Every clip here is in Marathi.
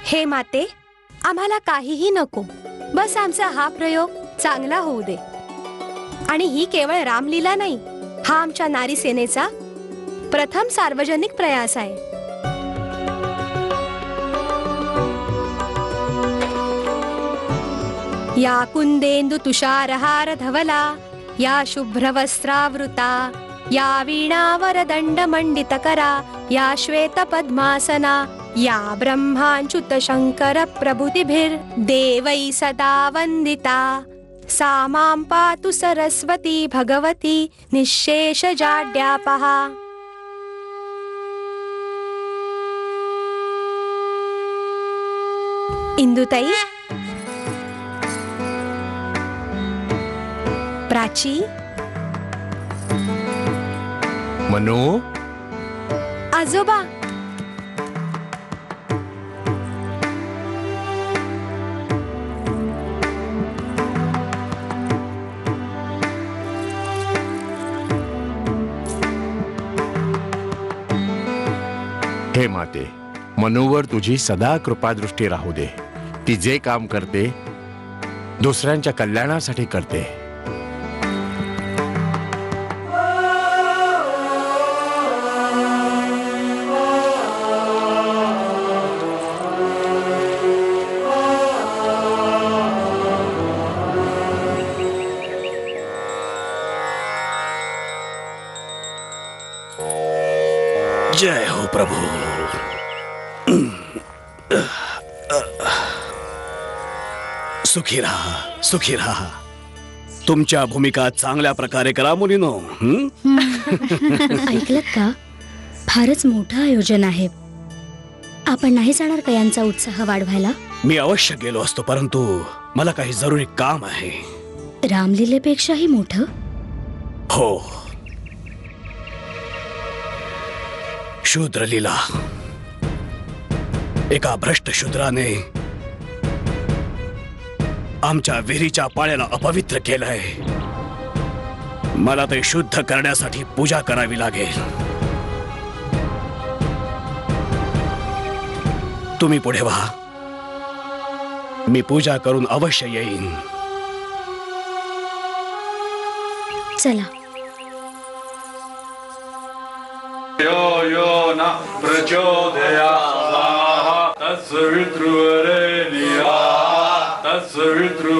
हे माते, आम्हाला काहीही नको, बस आमचा हा प्रयोग चांगला होऊ दे. आणि ही केवळ रामलीला नाही, हा आमच्या नारी सेनेचा प्रथम सार्वजनिक प्रयास आहे. या कुंदेंदु तुषारहार धवला, या शुभ्रवस्त्रावृता, या वीणावरदंड मंडितकरा, या श्वेत पद्मासना, या ब्रह्माच्युत शंकर प्रभृतिभिर्देवै सदा वंदिता, सा मां पातु सरस्वती भगवती निःशेष जाड्यापहा. इंदुताई, प्राची, मनू, आजोबा, हे माते, मनूवर तुझी सदा कृपादृष्टी राहू दे. ती जे काम करते दुसऱ्यांच्या कल्याणासाठी करते. जय हो प्रभू. सुखी राहा, सुखी राहा. तुमच्या भूमिका चांगल्या प्रकारे करा मुलीनो. ऐकलत का? फारच मोठं आयोजन आहे. आपण नाही जाणार का यांचा उत्साह वाढवायला? मी अवश्य गेलो असतो, परंतु मला काही जरुरी काम आहे. रामलीलेपेक्षाही मोठं? हो, शूद्र लीला. एका भ्रष्ट शूद्राने आमच्या विहिरीच्या पाण्याला अपवित्र केलंय. मला ते शुद्ध करण्यासाठी पूजा करावी लागेल. तुम्ही पुढे व्हा, मी पूजा करून अवश्य येईन. चला. यो यो न प्रचोदयात् तत्सवितृवरेण्यं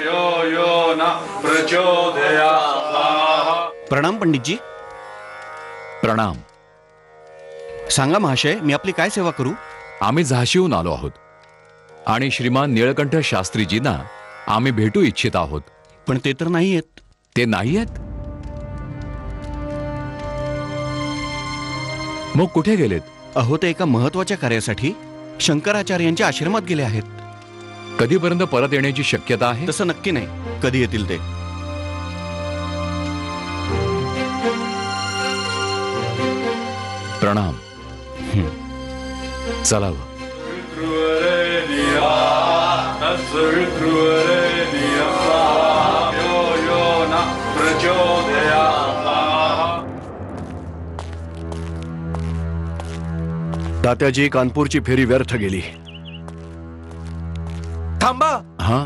यो यो न प्रचोदयात्. प्रणाम पंडितजी. प्रणाम. सांगा महाशय, मी आपली काय सेवा करू? आम्ही झाशीहून आलो आहोत आणि श्रीमान निळकंठ शास्त्रीजींना आम्ही भेटू इच्छित आहोत. पण ते तर नाही आहेत. ते नाही आहेत? मग कुठे गेलेत? अहो, ते एका महत्वाच्या कार्यासाठी शंकराचार्यांच्या आश्रमात गेले आहेत. कधीपर्यंत परत येण्याची शक्यता आहे? तसं नक्की नाही, कधी येतील ते. प्रणाम. चलावं. यो यो न प्रचोदयात्. तात्याजी, कानपूरची फेरी व्यर्थ गेली. थांबा. हा,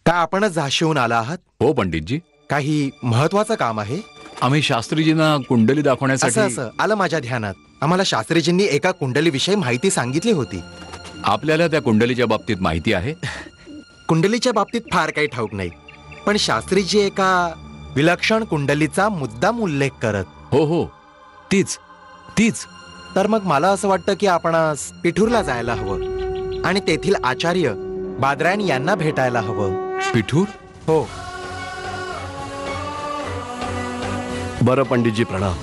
का आपणच झाशीहून आला आहात? हो पंडितजी. काही महत्वाचं काम आहे? आम्ही शास्त्रीजींना कुंडली असं दाखवण्यासाठी. असं आलं माझ्या ध्यानात. आम्हाला शास्त्रीजींनी एका कुंडलीविषयी माहिती सांगितली होती. आपल्याला त्या कुंडलीच्या बाबतीत माहिती आहे? कुंडलीच्या बाबतीत फार काही ठाऊक नाही, पण शास्त्रीजी एका विलक्षण कुंडलीचा मुद्दाम उल्लेख करत. हो हो, तीच तीच. तर मग मला असं वाटतं की आपण पिठूरला जायला हवं आणि तेथील आचार्य बादरायण यांना भेटायला हवं. पिठूर? हो. बरं पंडितजी, प्रणाम.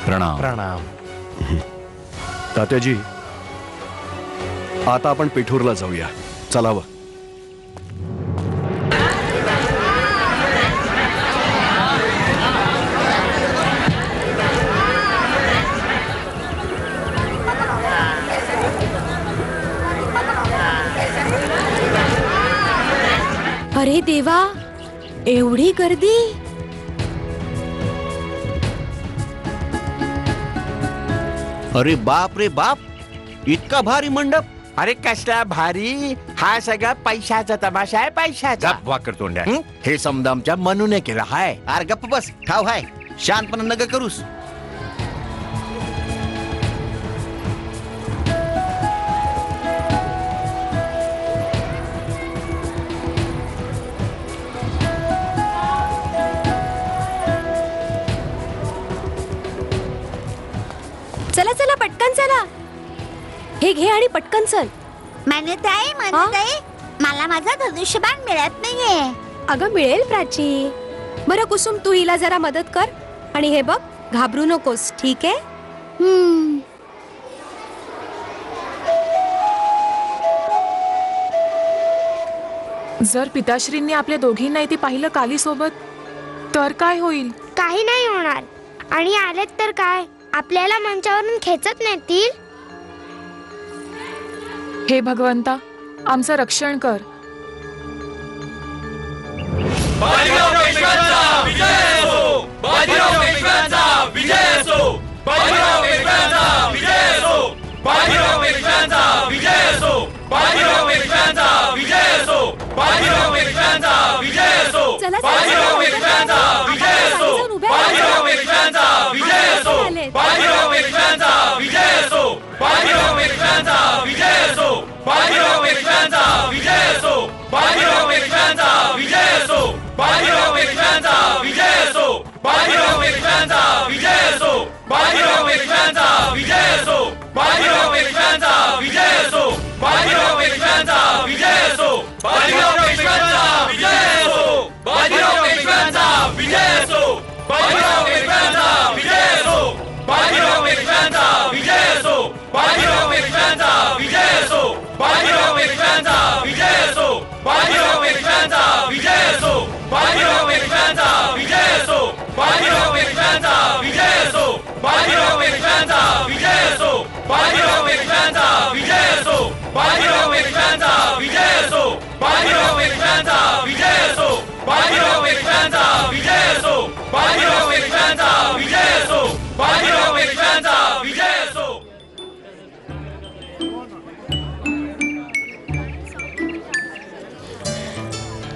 प्रणाम. प्रणाम. तात्याजी, आता आपण पिठूरला जाऊया. चलावं. अरे देवा, एवढी गर्दी? अरे बाप रे बाप, इतका भारी मंडप. अरे कसला भारी, हा सगळा पैशाचा तमाशा आहे, पैशाचा. गप्पा करतोंड्या, हे समजा आमच्या मनूने केला हाय. अरे गप्प बस, ठाव हाय, शांतपणा नग करूस. चला चला पटकन चला, हे घे आणि पटकन चल. म्हणताय मला माझा धनुष्यबाण मिळत नाहीये. अगं मिळेल प्राची. बरं कुसुम, तू हिला जरा मदत कर. आणि हे बघ, घाबरू नकोस, ठीक आहे? जर पिताश्रींनी आपल्या दोघींना इथे पाहिलं काली सोबत तर काय होईल? काही नाही होणार. आणि आलेत तर काय, आपल्याला मंचावरून खेचत नेतील. हे भगवंता, आमचं रक्षण कर. चला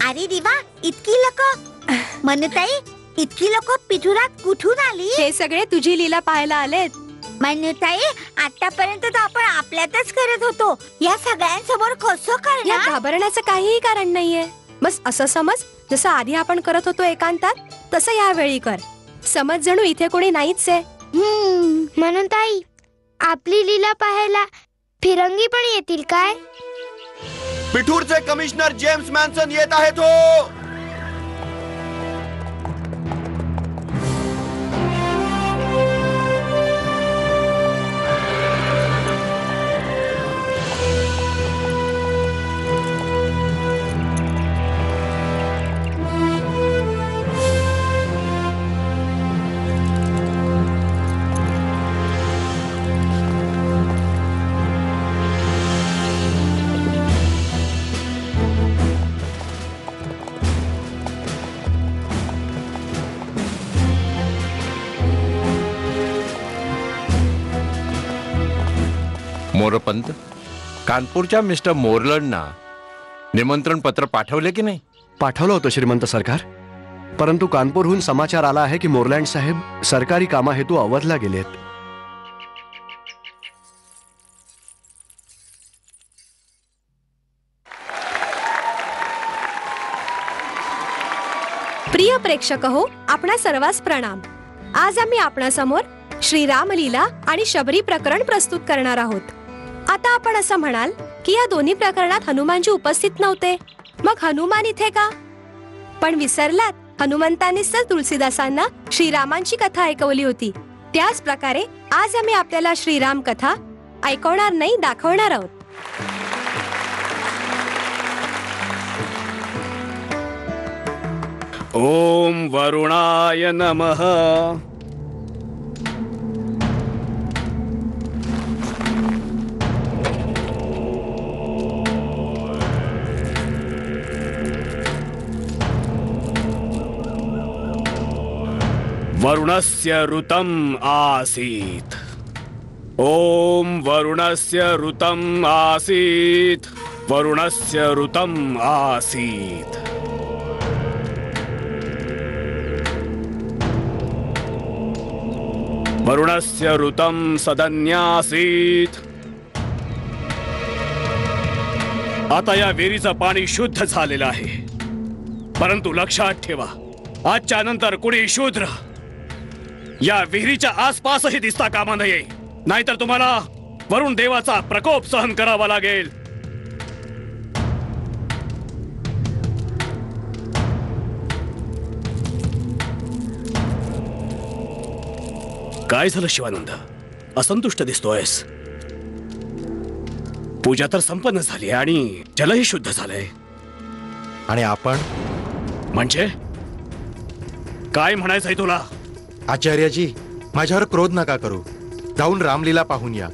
अरे दिवा, इतकी लोक. म्हणताई, इतकी लोक पिठुरात कुठून आली? हे सगळे तुझी लीला पाहायला आलेत. म्हणताई, आतापर्यंत तर आपण आपल्यातच करत होतो, या सगळ्यांसमोर कसं या करणार? घाबरण्याचं काहीही कारण नाहीये. बस असं समज, जसं आधी आपण करत होतो एकांतात, तसं यावेळी कर. समज जणू इथे कोणी नाहीच आहे. म्हणून ताई, आपली लीला पाहायला फिरंगी पण येतील काय? पिठूरचे कमिशनर जेम्स मॅन्सन येत आहेत हो. मोरपंत, कानपूरच्या मिस्टर मोरलंडना निमंत्रण पत्र पाठवले की नाही? पाठवलं होतं श्रीमंत सरकार, परंतु कानपूरहून समाचार आला आहे की मोरलँड साहेब सरकारी कामाहेतू अवधला गेलेत. प्रिय प्रेक्षक हो, आपणा सर्वांस प्रणाम. आज आम्ही आपणासमोर श्रीरामलीला आणि शबरी प्रकरण प्रस्तुत करणार आहोत. आता आपण असं म्हणाल की या दोन्ही प्रकरणात हनुमानजी उपस्थित नव्हते, मग हनुमान इथे का? पण विसरलात, हनुमंतांनीच तर तुलसीदासांना श्रीरामांची कथा ऐकवली होती. त्याच प्रकारे आज आम्ही आपल्याला श्रीराम कथा ऐकवणार नाही, दाखवणार आहोत. ओम वरुणाय नमः. वरुणस्य ऋतम् आसीत्। ओम वरुणस्य ऋतम् आसीत्। वरुणस्य ऋतम् आसीत्। वरुणस्य ऋतम् सदन्यासीत्। आता या विहिरीचं पाणी शुद्ध झालेलं आहे, परंतु लक्षात ठेवा, आजच्या नंतर कुणी शूद्र या विहिरीच्या आसपासही दिसता कामा नये, नाहीतर तुम्हाला वरुण देवाचा प्रकोप सहन करावा लागेल। काय झालं शिवानंद, असंतुष्ट दिसतोयस? पूजा तर संपन्न झाली आणि जलही शुद्ध झालंय, आणि आपण म्हणजे काय म्हणायचंय तुला? आचार्यजी, माझ्यावर क्रोध नका करू. जाऊन रामलीला पाहून या,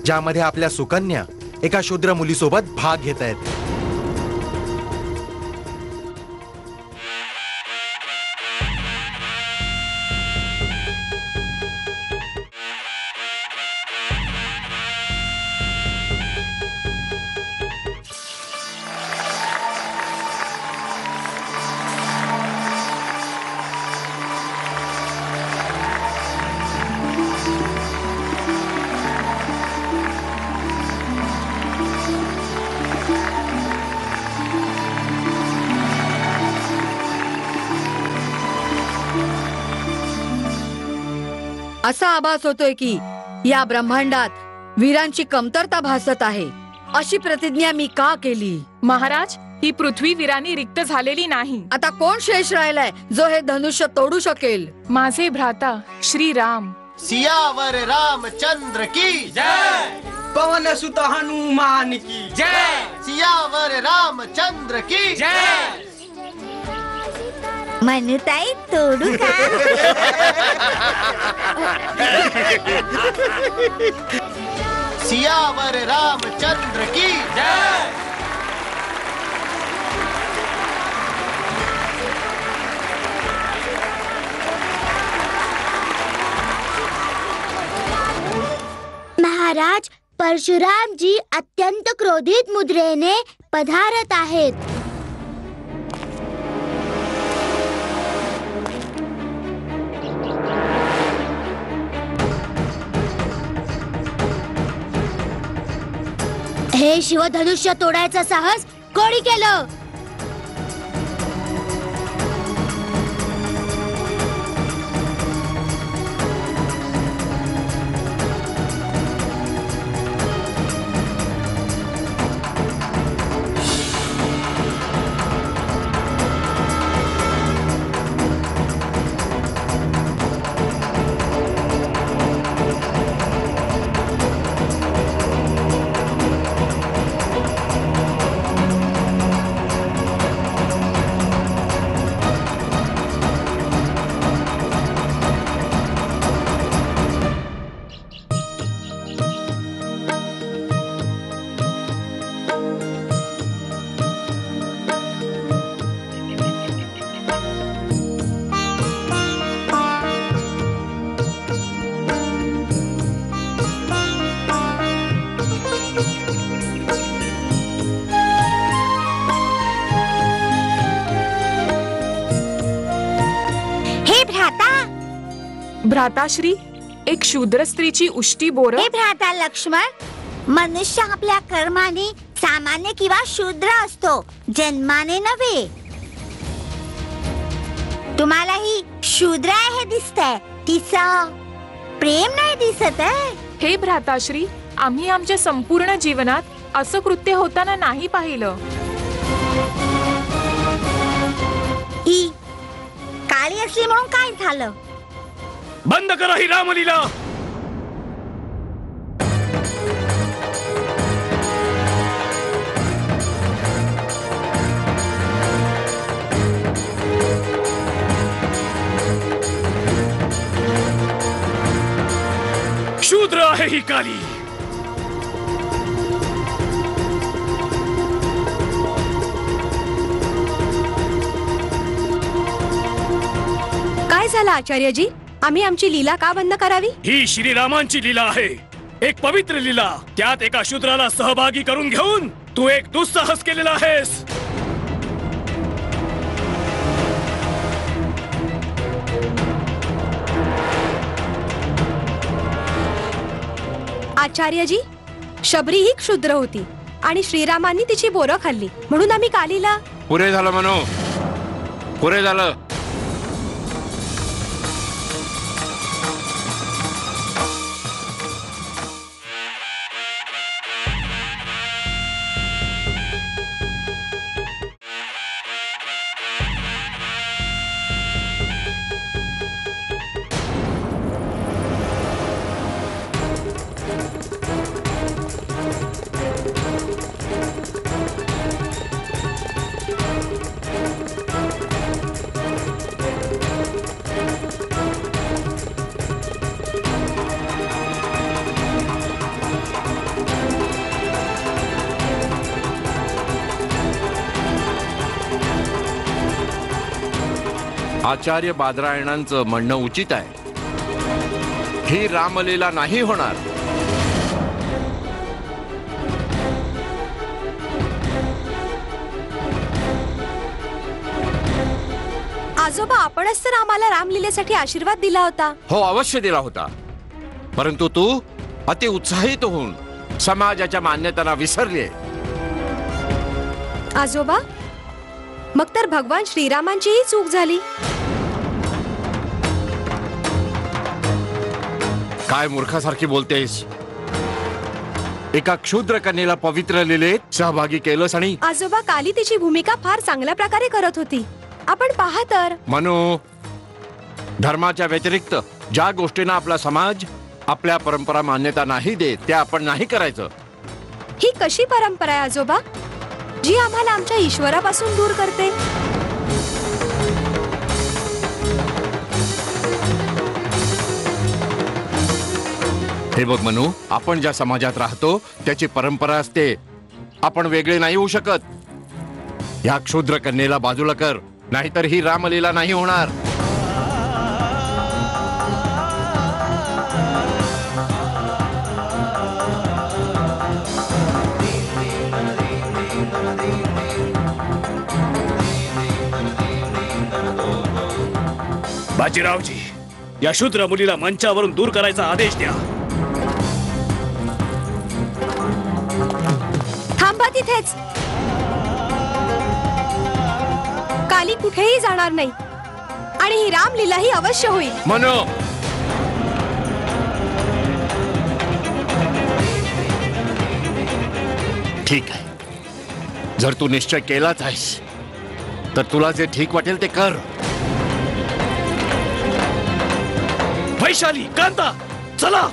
ज्यामध्ये आपल्या सुकन्या एका शूद्र मुलीसोबत भाग घेत आहेत. असा आभास होतोय की या ब्रह्मांडात वीरांची कमतरता भासत आहे. अशी प्रतिज्ञा मी का केली? महाराज, ही पृथ्वी वीरांनी रिक्त झालेली नाही. आता कोण शेष राहिलाय जो हे धनुष्य तोडू शकेल? माझे भ्राता श्री राम. सियावर रामचंद्र की जय, पवन सुत हनुमान की जय, सियावर रामचंद्र की जय. मनुताई तोडू का? सियावर रामचंद्र की जय. महाराज, परशुराम जी अत्यंत क्रोधित मुद्रेने पधारत आहेत. हे शिवधनुष्य तोडायचं साहस कोणी केलं? भ्राताश्री, एक शूद्र स्त्रीची उष्टी बोर. हे भ्राता लक्ष्मण, मनुष्य आपल्या कर्माने सामान्य किंवा शूद्र असतो, जन्माने नव्हे. तुम्हाला ही शूद्र आहे हे दिसतंय, तिचं प्रेम नाही दिसत आहे. हे भ्राताश्री, आम्ही आमच्या संपूर्ण जीवनात असं कृत्य होताना नाही पाहिलं. ही काळी असली म्हणून काय झालं? बंद करा ही रामलीला. शूद्र आहे ही काली. काय झालं आचार्यजी? आम्ही आमची लीला का बंद करावी? ही श्रीरामांची लीला आहे, एक पवित्र लीला. त्यात एका शूद्राला सहभागी करून घेऊन तू एक दुस्साहस केलेला आहेस. आचार्यजी, शबरी ही क्षुद्र होती आणि श्रीरामांनी तिची बोरं खाल्ली, म्हणून आम्ही कालीला. पुरे झालं मनू, पुरे झालं. आचार्य बादरायणांचं म्हणणं उचित आहे. ही रामलीला नाही होणार. आजोबा, आपणच तर आम्हाला रामलीलेसाठी आशीर्वाद दिला होता. हो, अवश्य दिला होता. परंतु तू अति उत्साहित होऊन समाजाच्या मान्यतांना विसरली. आजोबा, मग तर भगवान श्रीरामांचीही चूक झाली. काय मूर्खासारखी बोलतेस? एका क्षुद्र कन्येला पवित्र लीलेत सहभागी केलंस आणि आजोबा, काली तिची भूमिका फार चांगल्या प्रकारे करत होती. आपण पहा तर. मनू, धर्माच्या व्यतिरिक्त ज्या गोष्टींना आपला समाज, आपल्या परंपरा मान्यता नाही देत, त्या आपण नाही करायचं. ही कशी परंपरा आहे आजोबा, जी आम्हाला आमच्या ईश्वरापासून दूर करते? हे बघ मनू, आपण ज्या समाजात राहतो त्याची परंपरा असते. आपण वेगळे नाही होऊ शकत. या क्षुद्र कन्येला बाजूला कर, नाहीतर ही रामलीला नाही होणार. बाजीरावजी, या शूद्र मुलीला मंचावरून दूर करायचा आदेश द्या. थांबा तिथेच. काली कुठेही जाणार नाही आणि ही रामलीलाही अवश्य होईल. मनू, ठीक आहे. जर तू निश्चय केलाच आहेस तर तुला जे ठीक वाटेल ते कर. वैशाली, कांता, चला.